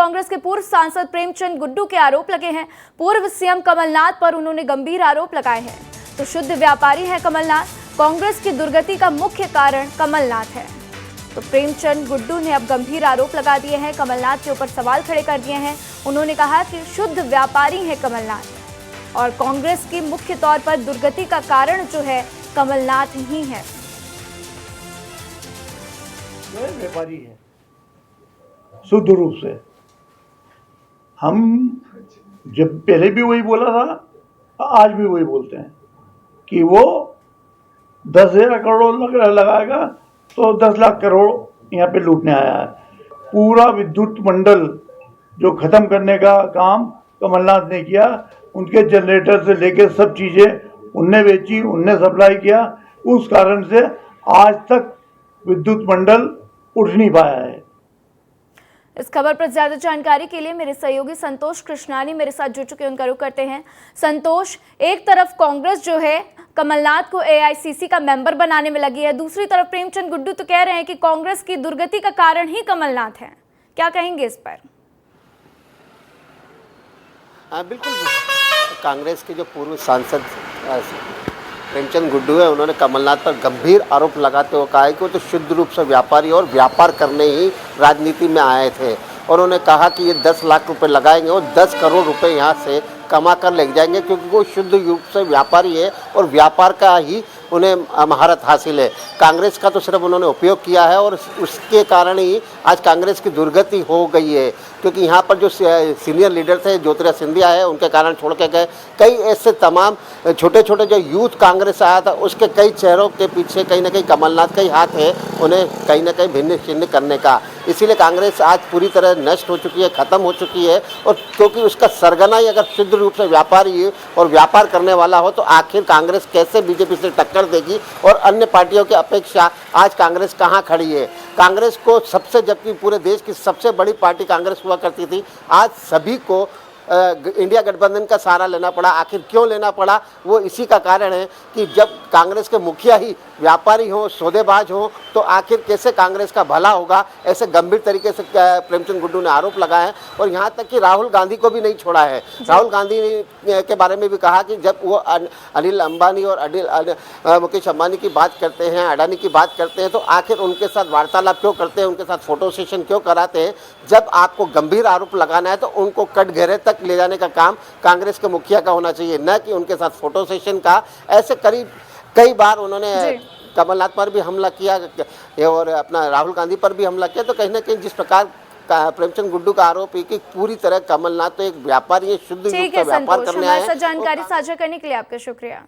कांग्रेस के पूर्व सांसद प्रेमचंद गुड्डू के आरोप लगे हैं। पूर्व सीएम कमलनाथ पर उन्होंने गंभीर आरोप लगाए हैं। तो शुद्ध व्यापारी है कमलनाथ, कांग्रेस की दुर्गति का मुख्य कारण कमलनाथ है। तो प्रेमचंद गुड्डू ने अब गंभीर आरोप लगा दिए हैं, कमलनाथ के ऊपर सवाल खड़े कर दिए हैं। उन्होंने कहा कि शुद्ध व्यापारी है कमलनाथ और कांग्रेस की मुख्य तौर पर दुर्गति का कारण जो है कमलनाथ ही है। व्यापारी है शुद्ध रूप से। हम जब पहले भी वही बोला था, आज भी वही बोलते हैं कि वो 10,000 करोड़ लगाएगा तो 10 लाख करोड़ यहाँ पे लूटने आया है। पूरा विद्युत मंडल जो खत्म करने का काम कमलनाथ ने किया, उनके जनरेटर से लेकर सब चीजें उनने बेची, उनने सप्लाई किया। उस कारण से आज तक विद्युत मंडल उठ नहीं पाया है। इस खबर पर ज्यादा जानकारी के लिए मेरे सहयोगी संतोष कृष्णानी मेरे साथ जुड़ चुके हैं, उनका रुख करते हैं। संतोष, एक तरफ कांग्रेस जो है कमलनाथ को एआईसीसी का मेंबर बनाने में लगी है, दूसरी तरफ प्रेमचंद गुड्डू तो कह रहे हैं कि कांग्रेस की दुर्गति का कारण ही कमलनाथ है। क्या कहेंगे इस पर? हाँ बिल्कुल, कांग्रेस के जो पूर्व सांसद प्रेमचंद गुड्डू है, उन्होंने कमलनाथ पर गंभीर आरोप लगाते हुए कहा है कि वो तो शुद्ध रूप से व्यापारी और व्यापार करने ही राजनीति में आए थे। और उन्होंने कहा कि ये 10 लाख रुपए लगाएंगे और 10 करोड़ रुपए यहाँ से कमा कर ले जाएंगे, क्योंकि वो शुद्ध रूप से व्यापारी है और व्यापार का ही उन्हें महारत हासिल है। कांग्रेस का तो सिर्फ उन्होंने उपयोग किया है और उसके कारण ही आज कांग्रेस की दुर्गति हो गई है, क्योंकि यहाँ पर जो सीनियर लीडर थे, ज्योतिरादित्य सिंधिया है, उनके कारण छोड़ के गए। कई ऐसे तमाम छोटे छोटे जो यूथ कांग्रेस आया था, उसके कई चेहरों के पीछे कहीं ना कहीं कमलनाथ का ही हाथ है, उन्हें कहीं ना कहीं भिन्न छिन्न करने का। इसीलिए कांग्रेस आज पूरी तरह नष्ट हो चुकी है, ख़त्म हो चुकी है। और क्योंकि उसका सरगना ही अगर शुद्ध रूप से व्यापारी और व्यापार करने वाला हो, तो आखिर कांग्रेस कैसे बीजेपी से टक्कर देगी? और अन्य पार्टियों की अपेक्षा आज कांग्रेस कहां खड़ी है? कांग्रेस को सबसे, जबकि पूरे देश की सबसे बड़ी पार्टी कांग्रेस हुआ करती थी, आज सभी को इंडिया गठबंधन का सहारा लेना पड़ा। आखिर क्यों लेना पड़ा? वो इसी का कारण है कि जब कांग्रेस के मुखिया ही व्यापारी हो, सौदेबाज हो, तो आखिर कैसे कांग्रेस का भला होगा? ऐसे गंभीर तरीके से प्रेमचंद गुड्डू ने आरोप लगाए हैं। और यहाँ तक कि राहुल गांधी को भी नहीं छोड़ा है। राहुल गांधी के बारे में भी कहा कि जब वो अनिल अंबानी और मुकेश अंबानी की बात करते हैं, अडानी की बात करते हैं, तो आखिर उनके साथ वार्तालाप क्यों करते हैं, उनके साथ फोटो सेशन क्यों कराते हैं? जब आपको गंभीर आरोप लगाना है तो उनको कटघरे तक ले जाने का काम कांग्रेस के मुखिया का होना चाहिए, न कि उनके साथ फोटो सेशन का। ऐसे कई बार उन्होंने कमलनाथ पर भी हमला किया और अपना राहुल गांधी पर भी हमला किया। तो कहीं ना कहीं जिस प्रकार प्रेमचंद गुड्डू का आरोप है कि पूरी तरह कमलनाथ तो एक व्यापारी है, शुद्ध रूप से व्यापार करने आए हैं। जानकारी साझा करने के लिए आपका शुक्रिया।